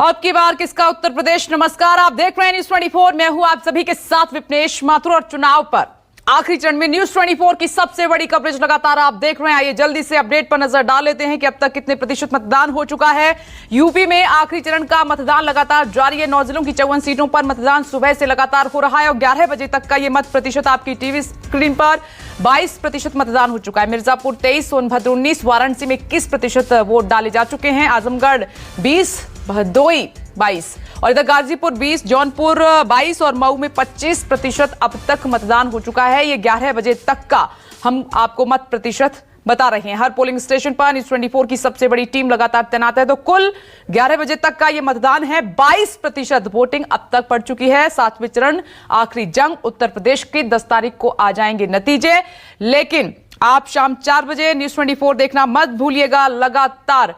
अब की बार किसका उत्तर प्रदेश। नमस्कार, आप देख रहे हैं न्यूज 24। मैं हूं आप सभी के साथ विपनेश माथुर और चुनाव पर आखिरी चरण में न्यूज 24 की सबसे बड़ी कवरेज लगातार आप देख रहे हैं। आइए जल्दी से अपडेट पर नजर डाल लेते हैं कि अब तक कितने प्रतिशत मतदान हो चुका है। यूपी में आखिरी चरण का मतदान लगातार जारी है। 9 जिलों की 54 सीटों पर मतदान सुबह से लगातार हो रहा है और 11 बजे तक का ये मत प्रतिशत आपकी टीवी स्क्रीन पर 22% मतदान हो चुका है। मिर्जापुर 23, सोनभद्र 19, वाराणसी में 21% वोट डाले जा चुके हैं। आजमगढ़ 20, भदोई 22 और इधर गाजीपुर 20, जौनपुर 22 और मऊ में 25% अब तक मतदान हो चुका है। ये 11 बजे तक का हम आपको मत प्रतिशत बता रहे हैं। हर पोलिंग स्टेशन पर न्यूज 24 की सबसे बड़ी टीम लगातार तैनात है। तो कुल 11 बजे तक का ये मतदान है। 22% वोटिंग अब तक पड़ चुकी है। 7वें चरण आखिरी जंग उत्तर प्रदेश की 10 तारीख को आ जाएंगे नतीजे। लेकिन आप शाम 4 बजे न्यूज 24 देखना मत भूलिएगा। लगातार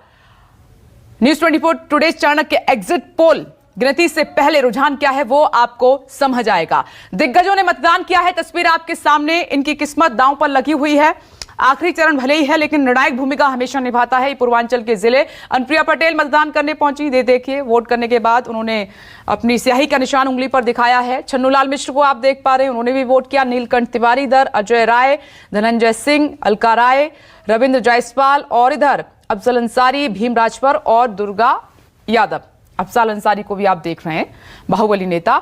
news 24 today Chanakya exit poll गिनती से पहले रुझान क्या है वो आपको समझ आएगा। दिग्गजों ने मतदान किया है, तस्वीर आपके सामने। इनकी किस्मत दांव पर लगी हुई है। आखिरी चरण भले ही है लेकिन निर्णायक भूमिका हमेशा निभाता है पूर्वांचल के जिले। अनुप्रिया पटेल मतदान करने पहुंची। देखिए वोट करने के बाद उन्होंने अपनी स्याही का निशान उंगली पर दिखाया है। छन्नूलाल मिश्र को आप देख पा रहे हैं, उन्होंने भी वोट किया। नीलकंठ तिवारी इधर, अजय राय, धनंजय सिंह, अलका राय, रविंद्र जायसवाल और इधर अफजल अंसारी, भीम राजभर और दुर्गा यादव। अफजल अंसारी को भी आप देख रहे हैं, बाहुबली नेता।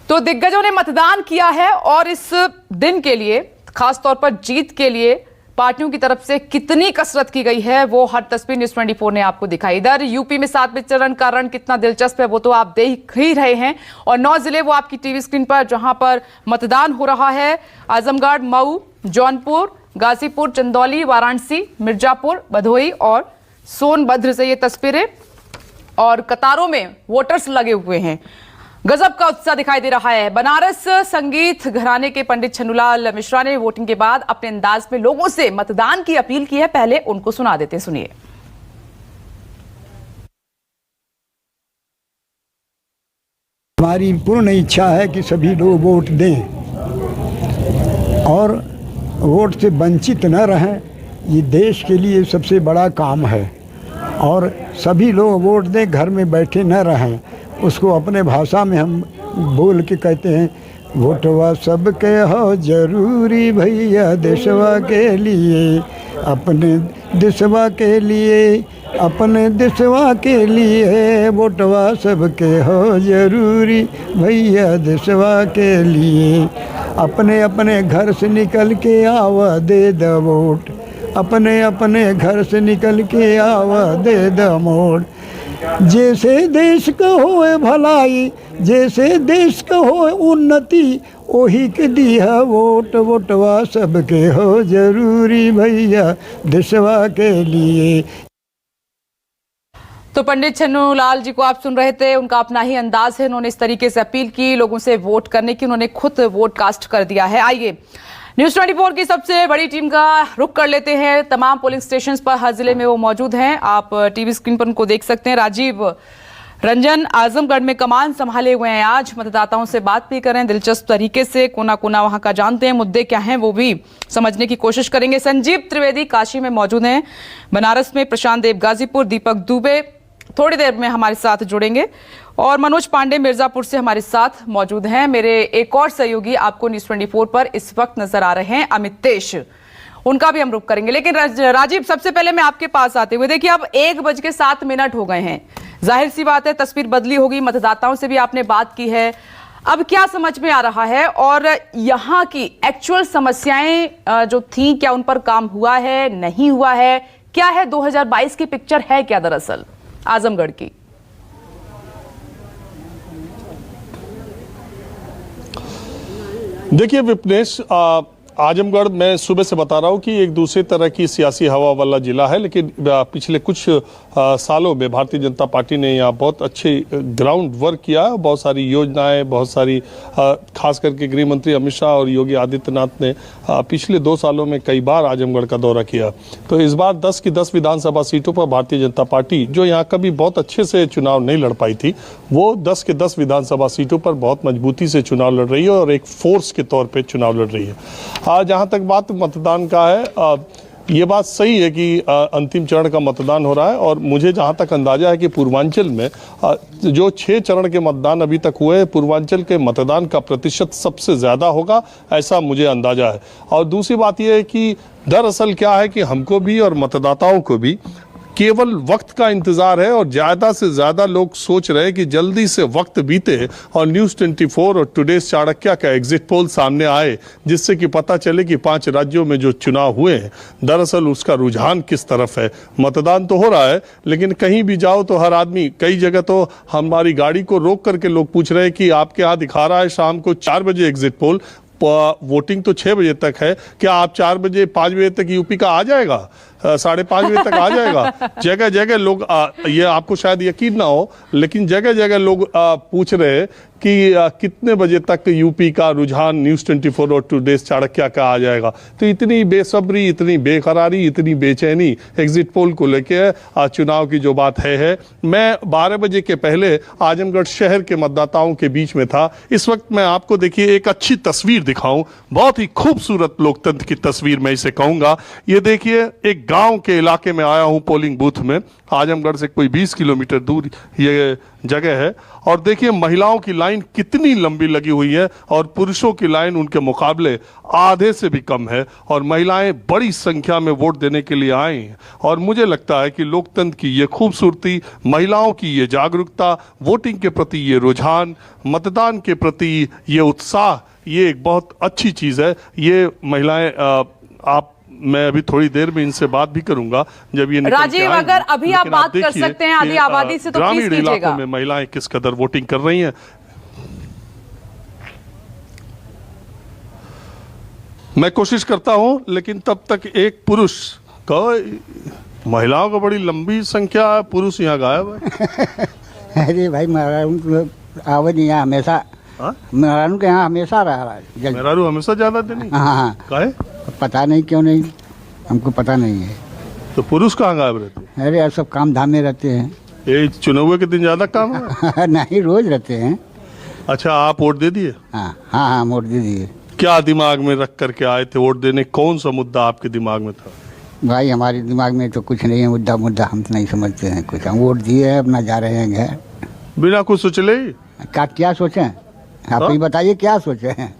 तो दिग्गजों ने मतदान किया है और इस दिन के लिए, खासतौर पर जीत के लिए पार्टियों की तरफ से कितनी कसरत की गई है वो हर तस्वीर न्यूज 24 ने आपको दिखाई। इधर यूपी में 7वें चरण का रण कितना दिलचस्प है वो तो आप देख ही रहे हैं और 9 जिले वो आपकी टीवी स्क्रीन पर जहां पर मतदान हो रहा है। आजमगढ़, मऊ, जौनपुर, गाजीपुर, चंदौली, वाराणसी, मिर्जापुर, भदोई और सोनभद्र से ये तस्वीरें और कतारों में वोटर्स लगे हुए हैं। गजब का उत्साह दिखाई दे रहा है। बनारस संगीत घराने के पंडित छन्नूलाल मिश्रा ने वोटिंग के बाद अपने अंदाज में लोगों से मतदान की अपील की है। पहले उनको सुना देते हैं, सुनिए। हमारी पूर्ण इच्छा है कि सभी लोग वोट दें और वोट से वंचित न रहें। ये देश के लिए सबसे बड़ा काम है और सभी लोग वोट दें, घर में बैठे न रहें। उसको अपने भाषा में हम बोल के कहते हैं, वोटवा सबके हो जरूरी भैया देशवा के लिए, अपने देशवा के लिए, अपने देशवा के लिए, वोटवा सबके हो जरूरी भैया देशवा के लिए। अपने अपने घर से निकल के आवा दे द वोट, अपने अपने घर से निकल के आवा दे द वोट। जैसे देश का होए भलाई, जैसे देश का होए उन्नति, ओही के दिया वोट, वोटवा सबके हो जरूरी भैया देशवा के लिए। तो पंडित छन्नूलाल जी को आप सुन रहे थे। उनका अपना ही अंदाज है। उन्होंने इस तरीके से अपील की लोगों से वोट करने की। उन्होंने खुद वोट कास्ट कर दिया है। आइए न्यूज 24 की सबसे बड़ी टीम का रुख कर लेते हैं। तमाम पोलिंग स्टेशंस पर हर जिले में वो मौजूद हैं। आप टीवी स्क्रीन पर उनको देख सकते हैं। राजीव रंजन आजमगढ़ में कमान संभाले हुए हैं। आज मतदाताओं से बात भी करें दिलचस्प तरीके से, कोना कोना वहां का जानते हैं, मुद्दे क्या हैं वो भी समझने की कोशिश करेंगे। संजीव त्रिवेदी काशी में मौजूद हैं। बनारस में प्रशांत देव गाजीपुर, दीपक दुबे थोड़ी देर में हमारे साथ जुड़ेंगे और मनोज पांडे मिर्जापुर से हमारे साथ मौजूद हैं। मेरे एक और सहयोगी आपको न्यूज 24 पर इस वक्त नजर आ रहे हैं, अमितेश, उनका भी हम रुख करेंगे। लेकिन राजीव, सबसे पहले मैं आपके पास आते हुए, देखिए अब 1:07 हो गए हैं। जाहिर सी बात है तस्वीर बदली होगी। मतदाताओं से भी आपने बात की है। अब क्या समझ में आ रहा है और यहाँ की एक्चुअल समस्याएं जो थी, क्या उन पर काम हुआ है, नहीं हुआ है, क्या है 2022 की पिक्चर है क्या दरअसल आजमगढ़ की? देखिए विपनेश, आजमगढ़ मैं सुबह से बता रहा हूँ कि एक दूसरे तरह की सियासी हवा वाला जिला है, लेकिन पिछले कुछ सालों में भारतीय जनता पार्टी ने यहाँ बहुत अच्छे ग्राउंड वर्क किया है। बहुत सारी योजनाएं, बहुत सारी खास करके गृह मंत्री अमित शाह और योगी आदित्यनाथ ने पिछले 2 सालों में कई बार आजमगढ़ का दौरा किया। तो इस बार 10 की 10 विधानसभा सीटों पर भारतीय जनता पार्टी, जो यहाँ कभी बहुत अच्छे से चुनाव नहीं लड़ पाई थी, वो 10 के 10 विधानसभा सीटों पर बहुत मजबूती से चुनाव लड़ रही है और एक फोर्स के तौर पर चुनाव लड़ रही है। जहाँ तक बात मतदान का है, ये बात सही है कि अंतिम चरण का मतदान हो रहा है और मुझे जहां तक अंदाजा है कि पूर्वांचल में जो 6 चरण के मतदान अभी तक हुए, पूर्वांचल के मतदान का प्रतिशत सबसे ज़्यादा होगा, ऐसा मुझे अंदाजा है। और दूसरी बात यह है कि दरअसल क्या है कि हमको भी और मतदाताओं को भी केवल वक्त का इंतजार है और ज़्यादा से ज़्यादा लोग सोच रहे हैं कि जल्दी से वक्त बीते और न्यूज़ 24 और टुडेज चाणक्य का एग्जिट पोल सामने आए, जिससे कि पता चले कि 5 राज्यों में जो चुनाव हुए हैं दरअसल उसका रुझान किस तरफ है। मतदान तो हो रहा है, लेकिन कहीं भी जाओ तो हर आदमी, कई जगह तो हमारी गाड़ी को रोक करके लोग पूछ रहे हैं कि आपके यहाँ दिखा रहा है शाम को 4 बजे एग्जिट पोल, वोटिंग तो 6 बजे तक है, क्या आप 4 बजे 5 बजे तक यूपी का आ जाएगा, 5:30 बजे तक आ जाएगा? जगह जगह लोग ये आपको शायद यकीन ना हो, लेकिन जगह जगह लोग पूछ रहे हैं कि कितने बजे तक यूपी का रुझान न्यूज़ 24 और टुडेज चाणक्य का आ जाएगा। तो इतनी बेसब्री, इतनी बेकरारी, इतनी बेचैनी एग्जिट पोल को लेके चुनाव की जो बात है। मैं 12 बजे के पहले आजमगढ़ शहर के मतदाताओं के बीच में था। इस वक्त मैं आपको देखिए एक अच्छी तस्वीर दिखाऊं, बहुत ही खूबसूरत लोकतंत्र की तस्वीर मैं इसे कहूंगा। ये देखिए, एक गांव के इलाके में आया हूं पोलिंग बूथ में, आजमगढ़ से कोई 20 किलोमीटर दूर ये जगह है। और देखिए महिलाओं की लाइन कितनी लंबी लगी हुई है और पुरुषों की लाइन उनके मुकाबले आधे से भी कम है और महिलाएं बड़ी संख्या में वोट देने के लिए आई हैं। और मुझे लगता है कि लोकतंत्र की ये खूबसूरती, महिलाओं की ये जागरूकता, वोटिंग के प्रति ये रुझान, मतदान के प्रति ये उत्साह, ये एक बहुत अच्छी चीज़ है। ये महिलाएं मैं अभी थोड़ी देर में इनसे बात भी करूंगा जब ये राजीव, अगर अभी आप बात कर सकते हैं आधी आबादी से तो प्लीज कीजिएगा। ग्रामीण इलाकों में महिलाएं किस कदर वोटिंग कर रही हैं। मैं कोशिश करता हूं, लेकिन तब तक एक पुरुष का, महिलाओं का बड़ी लंबी संख्या है, पुरुष यहाँ गायब है। अरे भाई मेहरारू आवाज यहाँ हमेशा, मेहरारू के यहाँ हमेशा रहा है। मेहरारू हमेशा ज्यादा देनी? हाँ। काहे? पता नहीं क्यों नहीं, हमको पता नहीं है। तो पुरुष कहाँ गायब रहते हैं? अरे यार सब काम धाम में रहते हैं। ये चुनाव के दिन ज्यादा काम है? नहीं, रोज रहते हैं। अच्छा, आप वोट दे दिए? हाँ हाँ हाँ, वोट दे दिए। क्या दिमाग में रख करके आए थे वोट देने? कौन सा मुद्दा आपके दिमाग में था? भाई हमारे दिमाग में तो कुछ नहीं है, मुद्दा हम तो नहीं समझते हैं कुछ। हम वोट दिए हैं, अपना जा रहे हैं घर बिना कुछ सोचले ही। क्या सोचें आप ही बताइए, क्या सोचे हैं?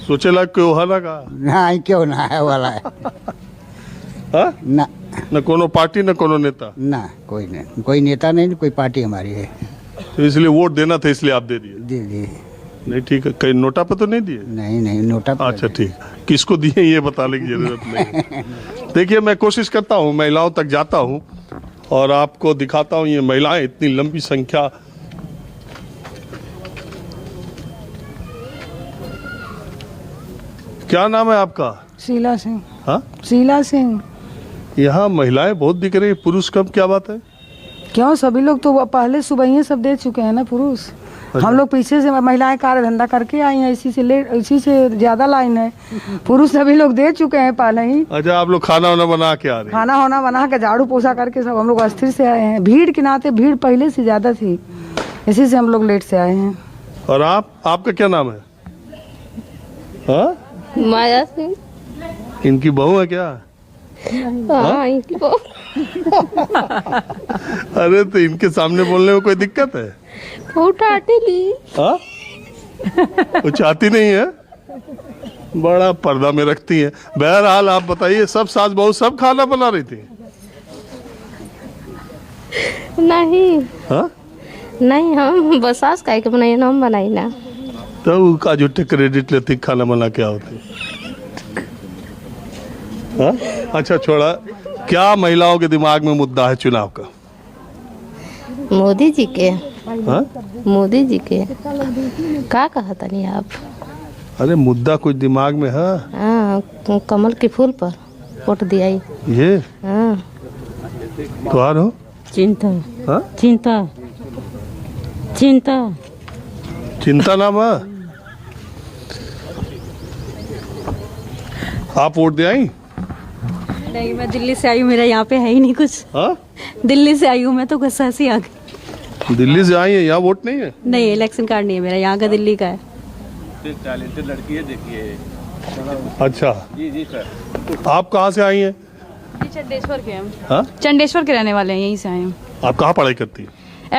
सोचे लायक क्यों है लगा? नहीं, क्यों ना है वाला है। ना न कोनो पार्टी न कोनो नेता? ना, कोई नहीं, कोई नेता नहीं, कोई पार्टी हमारी है। तो इसलिए वोट देना था, इसलिए आप दे दिए? दे दिए। नहीं, ठीक है। कहीं नोटा पे तो नहीं दिए? नहीं, नोटा पे। अच्छा ठीक, किसको दिए ये बताने की जरूरत नहीं। देखिए, मैं कोशिश करता हूँ, महिलाओं तक जाता हूँ और आपको दिखाता हूँ ये महिलाएं, इतनी लंबी संख्या। क्या नाम है आपका? शीला सिंह। हाँ, शीला सिंह। यहाँ महिलाएं बहुत दिख रही है, पुरुष कम, क्या बात है? क्यों, सभी लोग तो पहले सुबह ही सब दे चुके हैं ना पुरुष। हम लोग पीछे से महिलाएं कार्य धंधा करके आई हैं, इसी से ज्यादा लाइन है। पुरुष सभी लोग दे चुके हैं पहले ही। अच्छा, आप लोग खाना वाना बना के आ रहे हैं? खाना वाना बना के झाड़ू पोछा करके सब हम लोग अस्थिर से आए हैं। भीड़ के नाते भीड़ पहले से ज्यादा थी, इसी से हम लोग लेट से आए हैं। और आपका क्या नाम है? हाँ, माया सिंह। इनकी बहू है क्या? हाँ, इनकी बहू। अरे तो इनके सामने बोलने में कोई दिक्कत है? वो टाटे ली। हाँ, वो चाहती नहीं है, बड़ा पर्दा में रखती है। बहरहाल आप बताइए, सब सास बहू सब खाना बना रही थी? नहीं। हाँ, नहीं, हम बस सास काहे के बनाई ना, हम बनाई ना। तो का झूठे क्रेडिट लेती खाना बना क्या होती? हाँ? अच्छा छोड़ा, क्या महिलाओं के दिमाग में मुद्दा है चुनाव का? मोदी जी के। हाँ? मोदी जी के का कहता नहीं आप? अरे मुद्दा कुछ दिमाग में है? हाँ, कमल के फूल पर वोट दिया। ये हाँ, त्योहार हो? चिंता। हाँ? चिंता चिंता चिंता नाम है? आप वोट दे आई? नहीं, मैं दिल्ली से आई हूँ, मेरा यहाँ पे है ही नहीं कुछ। हाँ? दिल्ली से आई हूँ मैं, तो गुस्सा से आ गई। दिल्ली से आई है, यहाँ वोट नहीं है? नहीं, इलेक्शन कार्ड नहीं है मेरा, यहाँ का दिल्ली का है। अच्छा जी सर। आप कहाँ से आई हैं? चंडेश्वर के हम। हाँ? चंडेश्वर के रहने वाले हैं, यहीं से आए हैं। आप कहाँ पढ़ाई करती है?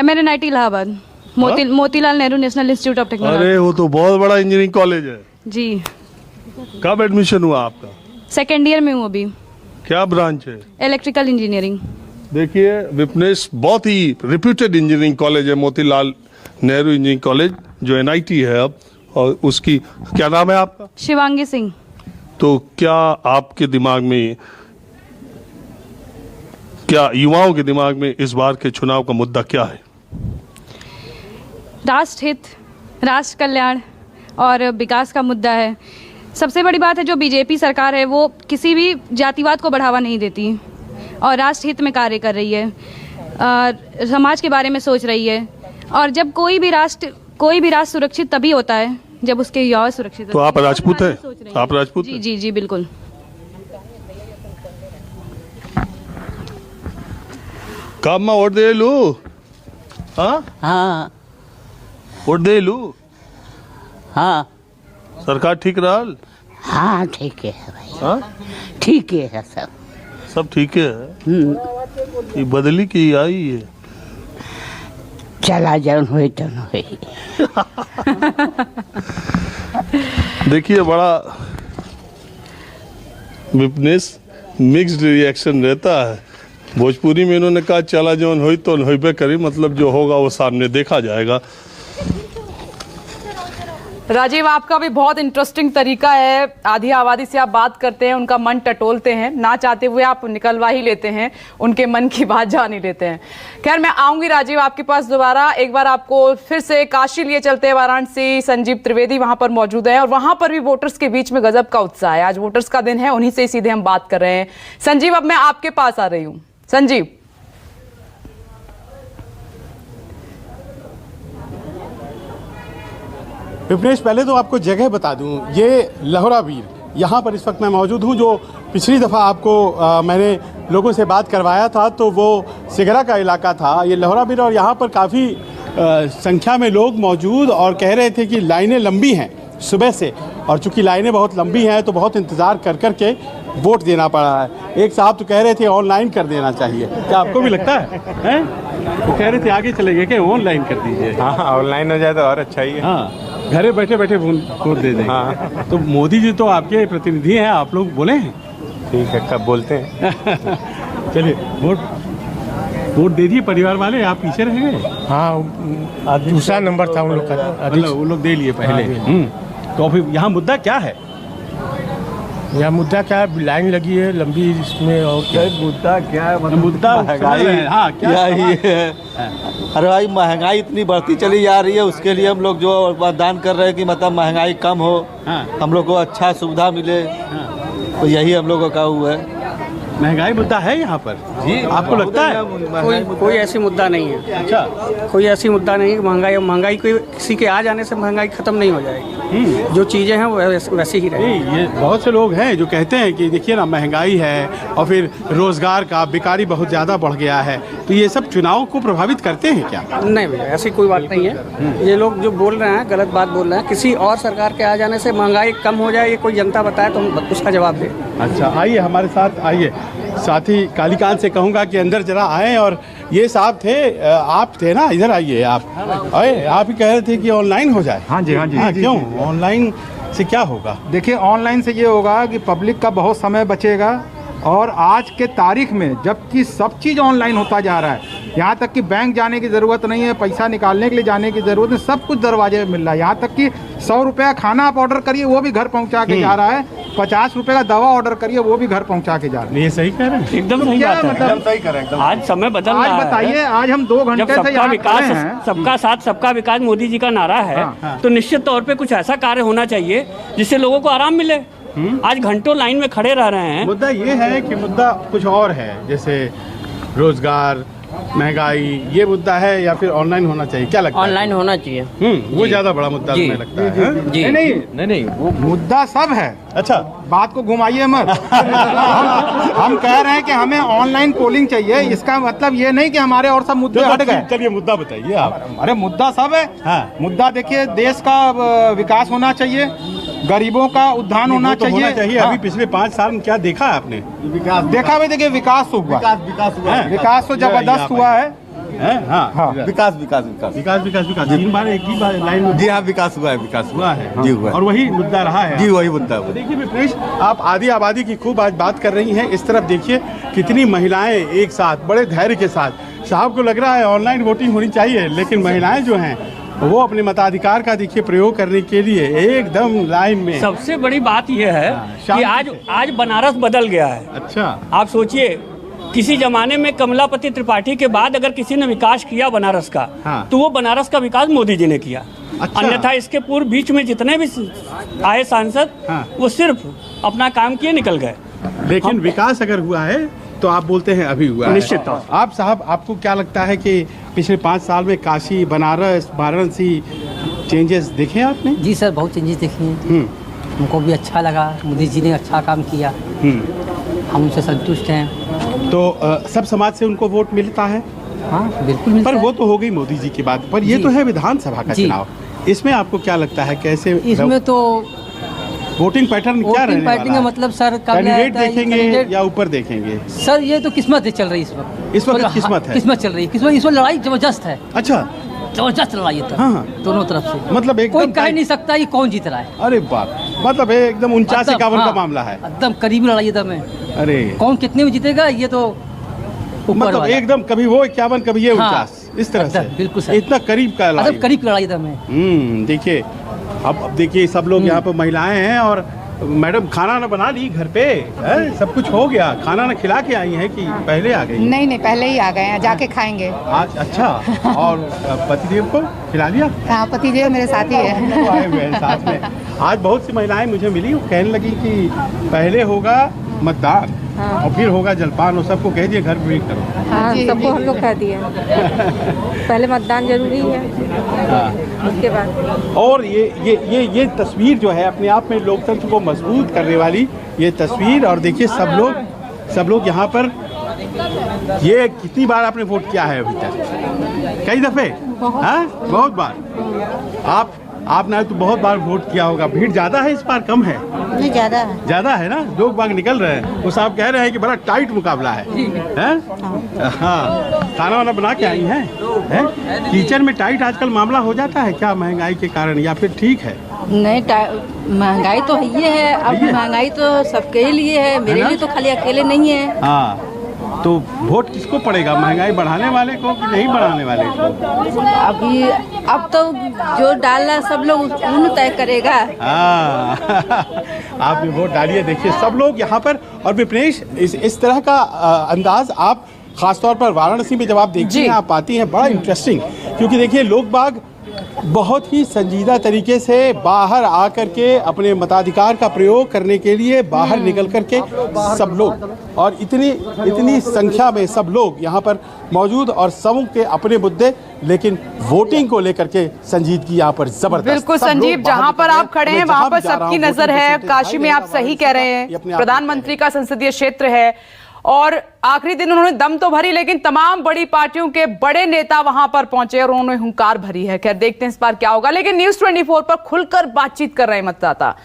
MNIT Allahabad, Motilal Nehru national institute of technology. अरे वो तो बहुत बड़ा इंजीनियरिंग कॉलेज है। जी, कब एडमिशन हुआ आपका? सेकेंड ईयर में हूँ अभी। क्या ब्रांच है? Electrical engineering. देखिए विपनेश, बहुत ही रिप्यूटेड इंजीनियरिंग कॉलेज है मोतीलाल नेहरू इंजीनियरिंग कॉलेज, जो NIT है अब, और उसकी क्या नाम है आपका? शिवांगी सिंह। तो क्या आपके दिमाग में, क्या युवाओं के दिमाग में इस बार के चुनाव का मुद्दा क्या है? राष्ट्र हित, राष्ट्र कल्याण और विकास का मुद्दा है। सबसे बड़ी बात है, जो बीजेपी सरकार है वो किसी भी जातिवाद को बढ़ावा नहीं देती और राष्ट्र हित में कार्य कर रही है, समाज के बारे में सोच रही है। और जब कोई भी राष्ट्र सुरक्षित तभी होता है जब उसके युवा सुरक्षित। तो आप राजपूत हैं? आप राजपूत जी हैं? जी जी बिल्कुल। कब मैं वोट दे लू? हाँ हाँ वोट दे लू? हाँ सरकार ठीक रहल? हाँ ठीक है भाई, हाँ ठीक है सब ठीक है। ये बदली की आई है। चला जौन हुई तौन हुई। देखिए बड़ा विपनेश मिक्स्ड रिएक्शन रहता है। भोजपुरी में इन्होंने कहा चला जौन होई तो होइबे करी, मतलब जो होगा वो सामने देखा जाएगा। राजीव, आपका भी बहुत इंटरेस्टिंग तरीका है। आधी आबादी से आप बात करते हैं, उनका मन टटोलते हैं, ना चाहते हुए आप निकलवा ही लेते हैं, उनके मन की बात जान ही लेते हैं। खैर, मैं आऊंगी राजीव आपके पास दोबारा। एक बार आपको फिर से काशी लिए चलते हैं, वाराणसी। संजीव त्रिवेदी वहां पर मौजूद है और वहां पर भी वोटर्स के बीच में गजब का उत्साह है। आज वोटर्स का दिन है, उन्हीं से सीधे हम बात कर रहे हैं। संजीव, अब मैं आपके पास आ रही हूँ। संजीव, विपनेश, पहले तो आपको जगह बता दूं, ये लहरा वीर, यहाँ पर इस वक्त मैं मौजूद हूँ। जो पिछली दफ़ा आपको मैंने लोगों से बात करवाया था तो वो सिगरा का इलाका था, ये लहरा वीर। और यहाँ पर काफ़ी संख्या में लोग मौजूद और कह रहे थे कि लाइनें लंबी हैं सुबह से, और चूँकि लाइनें बहुत लंबी हैं तो बहुत इंतज़ार कर कर के वोट देना पड़ रहा है। एक साहब तो कह रहे थे ऑनलाइन कर देना चाहिए, क्या आपको भी लगता है? वो कह रहे थे आगे चले गए कि ऑनलाइन कर दीजिए। हाँ ऑनलाइन हो जाए तो और अच्छा ही है। हाँ, घरे बैठे बैठे वोट दे देंगे। हाँ। तो मोदी जी तो आपके प्रतिनिधि हैं, आप लोग बोले हैं। ठीक है, कब बोलते हैं? चलिए वोट दे दिए परिवार वाले, आप पीछे रह गए? हाँ दूसरा नंबर था उन लोग का, मतलब वो लोग दे लिए पहले। तो फिर यहाँ मुद्दा क्या है? यह मुद्दा क्या है? लाइन लगी है लंबी इसमें, और क्या मुद्दा क्या है? मतलब मुद्दा महंगाई। हाँ, क्या ही है? अरे भाई, महंगाई इतनी बढ़ती चली जा रही है, उसके लिए हम लोग जो मतदान कर रहे हैं कि मतलब महंगाई कम हो, हम लोग को अच्छा सुविधा मिले, तो यही हम लोग का हुआ है। महंगाई मुद्दा है यहाँ पर जी? आपको लगता है? कोई ऐसी मुद्दा नहीं है। अच्छा, कोई ऐसी मुद्दा नहीं है। महंगाई किसी के आ जाने से महंगाई खत्म नहीं हो जाएगी। जो चीज़ें हैं वो वैसी ही रहेगी। ये बहुत से लोग हैं जो कहते हैं कि देखिए ना, महंगाई है और फिर रोजगार का बेकारी बहुत ज़्यादा बढ़ गया है, तो ये सब चुनाव को प्रभावित करते हैं क्या? नहीं भैया, ऐसी कोई बात नहीं है। ये लोग जो बोल रहे हैं गलत बात बोल रहे हैं। किसी और सरकार के आ जाने से महंगाई कम हो जाए, ये कोई जनता बताए तो हम उसका जवाब दें। अच्छा, आइए हमारे साथ आइए। साथ ही कालीकांत से कहूँगा कि अंदर जरा आए। और ये साहब थे, आप थे ना, इधर आइए। आप ही कह रहे थे कि ऑनलाइन हो जाए। हाँ जी, हाँ जी। हाँ, क्यों? ऑनलाइन से क्या होगा? देखिए, ऑनलाइन से ये होगा कि पब्लिक का बहुत समय बचेगा, और आज के तारीख में जबकि सब चीज़ ऑनलाइन होता जा रहा है, यहाँ तक कि बैंक जाने की ज़रूरत नहीं है, पैसा निकालने के लिए जाने की ज़रूरत नहीं, सब कुछ दरवाजे में मिल रहा है। यहाँ तक कि 100 रुपया खाना आप ऑर्डर करिए वो भी घर पहुँचा के जा रहा है, 50 रुपये का दवा ऑर्डर करिए वो भी घर पहुँचा के जा रहा है। ये सही कह रहे हैं? एकदम सही बात है, एकदम सही कह रहे हैं। आज समय बदल रहा है। आज बताइए, आज हम 2 घंटे से यहाँ खड़े हैं। सबका साथ सबका विकास मोदी जी का नारा है, तो निश्चित तौर पे कुछ ऐसा कार्य होना चाहिए जिससे लोगों को आराम मिले। आज घंटों लाइन में खड़े रह रहे हैं। मुद्दा ये है कि मुद्दा कुछ और है, जैसे रोजगार, महंगाई, ये मुद्दा है, या फिर ऑनलाइन होना चाहिए? क्या लगता है? ऑनलाइन होना चाहिए। वो ज्यादा बड़ा मुद्दा हमें लगता है। जी नहीं, वो मुद्दा सब है। अच्छा, बात को घुमाइए मत। हम कह रहे हैं कि हमें ऑनलाइन पोलिंग चाहिए, इसका मतलब ये नहीं कि हमारे और सब मुद्दे हट गए। चलिए मुद्दा बताइए आप। अरे मुद्दा सब है। हाँ। मुद्दा देखिए, देश का विकास होना चाहिए, गरीबों का उत्थान होना चाहिए। अभी पिछले 5 साल में क्या देखा है आपने? विकास देखा भाई, देखिए विकास तो हुआ, विकास तो जबरदस्त हुआ है। हाँ, विकास विकास विकास विकास विकास विकास 3 बार एक ही बार लाइन में जी हाँ, विकास हुआ है, विकास हुआ है जी हुआ है। और वही मुद्दा रहा है जी वही मुद्दा है। देखिए विपनेश, आप आधी आबादी की खूब आज बात कर रही हैं। इस तरफ देखिए कितनी महिलाएं एक साथ बड़े धैर्य के साथ। साहब को लग रहा है ऑनलाइन वोटिंग होनी चाहिए, लेकिन महिलाएं जो हैं वो अपने मताधिकार का देखिए प्रयोग करने के लिए एकदम लाइन में। सबसे बड़ी बात यह है कि आज बनारस बदल गया है। अच्छा, आप सोचिए, किसी जमाने में कमलापति त्रिपाठी के बाद अगर किसी ने विकास किया बनारस का, तो वो बनारस का विकास मोदी जी ने किया। अच्छा। अन्यथा इसके पूर्व बीच में जितने भी आए सांसद, वो सिर्फ अपना काम किए निकल गए। लेकिन विकास अगर हुआ है तो आप बोलते हैं अभी हुआ है। निश्चित तौर। आप साहब, आपको क्या लगता है कि पिछले 5 साल में काशी, बनारस, वाराणसी चेंजेस देखे आपने? जी सर, बहुत चेंजेस देखे हैं। हमको भी अच्छा लगा, मोदी जी ने अच्छा काम किया, हम उनसे संतुष्ट हैं। तो सब समाज से उनको वोट मिलता है? हाँ बिल्कुल मिलता पर है। वो तो हो गई मोदी जी की बात, पर ये तो है विधानसभा का चुनाव। इसमें आपको क्या लगता है कैसे इसमें तो वोटिंग पैटर्न क्या रहने वाला है? मतलब सर कैंडिडेट देखेंगे या ऊपर देखेंगे? सर ये तो किस्मत चल रही है इस वक्त। इस वक्त किस्मत है, किस्मत चल रही है, किस्मत। इस वक्त लड़ाई जबरदस्त है। अच्छा, जबरदस्त लड़ाई है। हाँ, दोनों तरफ से, मतलब कोई कह नहीं सकता कि कौन जीत रहा है। अरे बाप, मतलब एकदम 49-51 का मामला है, एकदम करीबी लड़ाई एकदम है। अरे कौन कितने में जीतेगा ये तो मतलब एकदम कभी वो 51 कभी ये 49, इस तरह से। बिल्कुल सर, इतना करीब का लड़ाई, करीब लड़ाई एकदम है। देखिए अब देखिए सब लोग यहाँ पर महिलाएं हैं। और मैडम, खाना ना बना ली घर पे? सब कुछ हो गया, खाना ना खिला के आई हैं कि पहले आ गई? नहीं, पहले ही आ गए हैं, जाके खाएंगे आज। अच्छा, और पतिदेव को खिला लिया? हाँ, पतिदेव मेरे साथ ही है। आए हुए हैं साथ में। आज बहुत सी महिलाएं मुझे मिली, वो कहने लगी कि पहले होगा मतदान, और फिर होगा जलपान, और सबको कह दिए घर पे वेट करो। हाँ, सबको हम लोग कह दिए पहले मतदान जरूरी है, उसके बाद। और ये तस्वीर जो है अपने आप में लोकतंत्र को मजबूत करने वाली ये तस्वीर। और देखिए सब लोग यहाँ पर। ये कितनी बार आपने वोट किया है अभी तक? कई दफे? हाँ, बहुत बार। आपने तो बहुत बार वोट किया होगा। भीड़ ज्यादा है इस बार, कम है? नहीं, ज्यादा है ना, लोग बाग निकल रहे हैं। वो साहब कह रहे हैं कि बड़ा टाइट मुकाबला है। हाँ, खाना वाना बना के आई हैं? किचन में टाइट आजकल मामला हो जाता है क्या महंगाई के कारण, या फिर ठीक है? नहीं, महंगाई तो ये है। अब महंगाई तो सबके लिए है, मेरे लिए तो खाली अकेले नहीं है। हाँ, तो वोट किसको पड़ेगा, महंगाई बढ़ाने वाले को कि नहीं बढ़ाने वाले को? अब तो जो डालना सब लोग उन तय करेगा। आपने वोट डालिए। देखिए सब लोग यहाँ पर। और विपनेश, इस तरह का अंदाज आप खासतौर पर वाराणसी में जब आप देखती हैं, आप आती हैं, बड़ा इंटरेस्टिंग। क्योंकि देखिए लोग बाग बहुत ही संजीदा तरीके से बाहर आकर के अपने मताधिकार का प्रयोग करने के लिए बाहर निकल कर के सब लोग, और इतनी संख्या में सब लोग यहाँ पर मौजूद, और सब के अपने मुद्दे, लेकिन वोटिंग को लेकर के संजीदगी यहाँ पर जबरदस्त। बिल्कुल संजीव, जहां पर आप खड़े हैं वहां पर सबकी नजर है। काशी में आप सही कह रहे हैं, प्रधानमंत्री का संसदीय क्षेत्र है, और आखिरी दिन उन्होंने दम तो भरी, लेकिन तमाम बड़ी पार्टियों के बड़े नेता वहां पर पहुंचे और उन्होंने हुंकार भरी है। खैर देखते हैं इस बार क्या होगा। लेकिन न्यूज़ 24 पर खुलकर बातचीत कर रहे हैं मतदाता।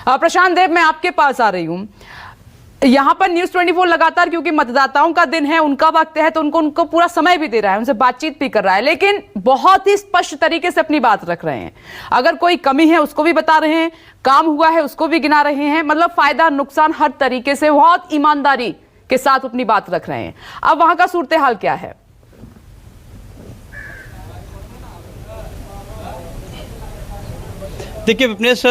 प्रशांत देव, मैं आपके पास आ रही हूं। यहां पर न्यूज़ 24 लगातार, क्योंकि मतदाताओं का दिन है, उनका वक्त है, तो उनको पूरा समय भी दे रहा है, उनसे बातचीत भी कर रहा है, लेकिन बहुत ही स्पष्ट तरीके से अपनी बात रख रहे हैं। अगर कोई कमी है उसको भी बता रहे हैं, काम हुआ है उसको भी गिना रहे हैं, मतलब फायदा नुकसान हर तरीके से बहुत ईमानदारी के साथ अपनी बात रख रहे हैं। अब वहां का सूरत हाल क्या है? देखिए विपनेश,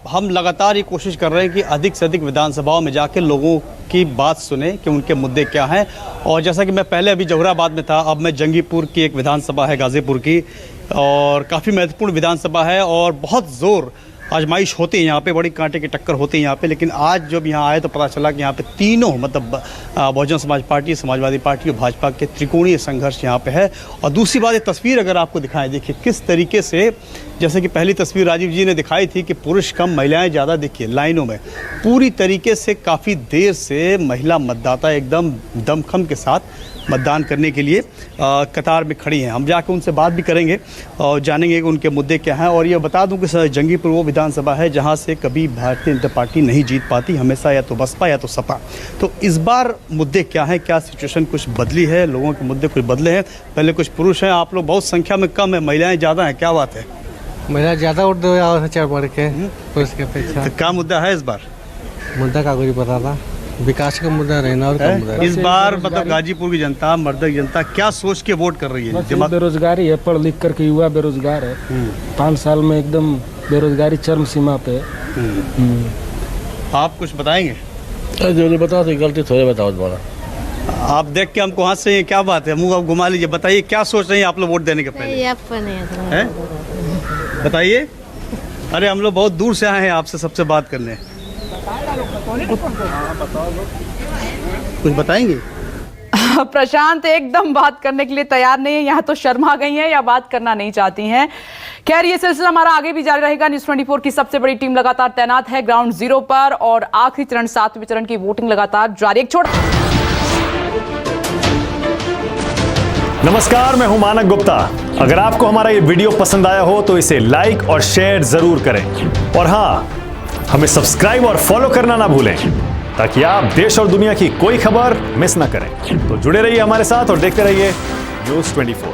हम लगातार ये कोशिश कर रहे हैं कि अधिक से अधिक विधानसभाओं में जाके लोगों की बात सुने कि उनके मुद्दे क्या हैं। और जैसा कि मैं पहले अभी जौहराबाद में था, अब मैं जंगीपुर की एक विधानसभा है गाजीपुर की, और काफ़ी महत्वपूर्ण विधानसभा है, और बहुत ज़ोर आजमाइश होती है यहाँ पे, बड़ी कांटे की टक्कर होती है यहाँ पे। लेकिन आज जब यहाँ आए तो पता चला कि यहाँ पे तीनों, मतलब बहुजन समाज पार्टी, समाजवादी पार्टी और भाजपा के त्रिकोणीय संघर्ष यहाँ पे है। और दूसरी बात, ये तस्वीर अगर आपको दिखाएं, देखिए किस तरीके से, जैसे कि पहली तस्वीर राजीव जी ने दिखाई थी कि पुरुष कम महिलाएं ज़्यादा, देखिए लाइनों में पूरी तरीके से काफ़ी देर से महिला मतदाता एकदम दमखम के साथ मतदान करने के लिए कतार में खड़ी हैं। हम जाकर उनसे बात भी करेंगे और जानेंगे कि उनके मुद्दे क्या हैं। और ये बता दूं कि जंगीपुर वो विधानसभा है जहां से कभी भारतीय जनता पार्टी नहीं जीत पाती, हमेशा या तो बसपा या तो सपा। तो इस बार मुद्दे क्या हैं, क्या सिचुएशन कुछ बदली है, लोगों के मुद्दे कुछ बदले हैं। पहले कुछ पुरुष हैं, आप लोग बहुत संख्या में कम है, महिलाएँ ज़्यादा हैं, क्या बात है? महिला ज़्यादा वोट दो चढ़ बढ़ के पुरुष के अपेक्षा। तो क्या मुद्दा है इस बार? मुद्दा का कुछ पता था, विकास का मुद्दा रहना और का मुद्दा। इस बार मतलब गाजीपुर की जनता, मर्द की जनता क्या सोच के वोट कर रही है? बेरोजगारी है, पढ़ लिख करके युवा बेरोजगार है। 5 साल में एकदम बेरोजगारी चरम सीमा पे। आप कुछ बताएंगे? जो बता तो गलती थोड़े बताओ दोबारा। आप देख के हमको हाथ से क्या बात है, मुंह आप घुमा लीजिए, बताइए क्या सोच रहे हैं आप लोग वोट देने के पहले? हैं? बताइए। अरे हम लोग बहुत दूर से आए हैं आपसे सबसे बात करने, कुछ बताएंगे? प्रशांत एकदम बात करने के लिए तैयार नहीं है, यहाँ तो शर्मा गई हैं या बात करना नहीं चाहती हैं। खैर ये सिलसिला हमारा आगे भी जारी रहेगा। न्यूज़ 24 की सबसे बड़ी टीम लगातार तैनात है ग्राउंड जीरो पर और आखिरी चरण 7वें चरण की वोटिंग लगातार जारी। एक छोटा नमस्कार, मैं हूं मानक गुप्ता। अगर आपको हमारा ये वीडियो पसंद आया हो तो इसे लाइक और शेयर जरूर करें और हाँ, हमें सब्सक्राइब और फॉलो करना ना भूलें ताकि आप देश और दुनिया की कोई खबर मिस ना करें। तो जुड़े रहिए हमारे साथ और देखते रहिए न्यूज़ 24।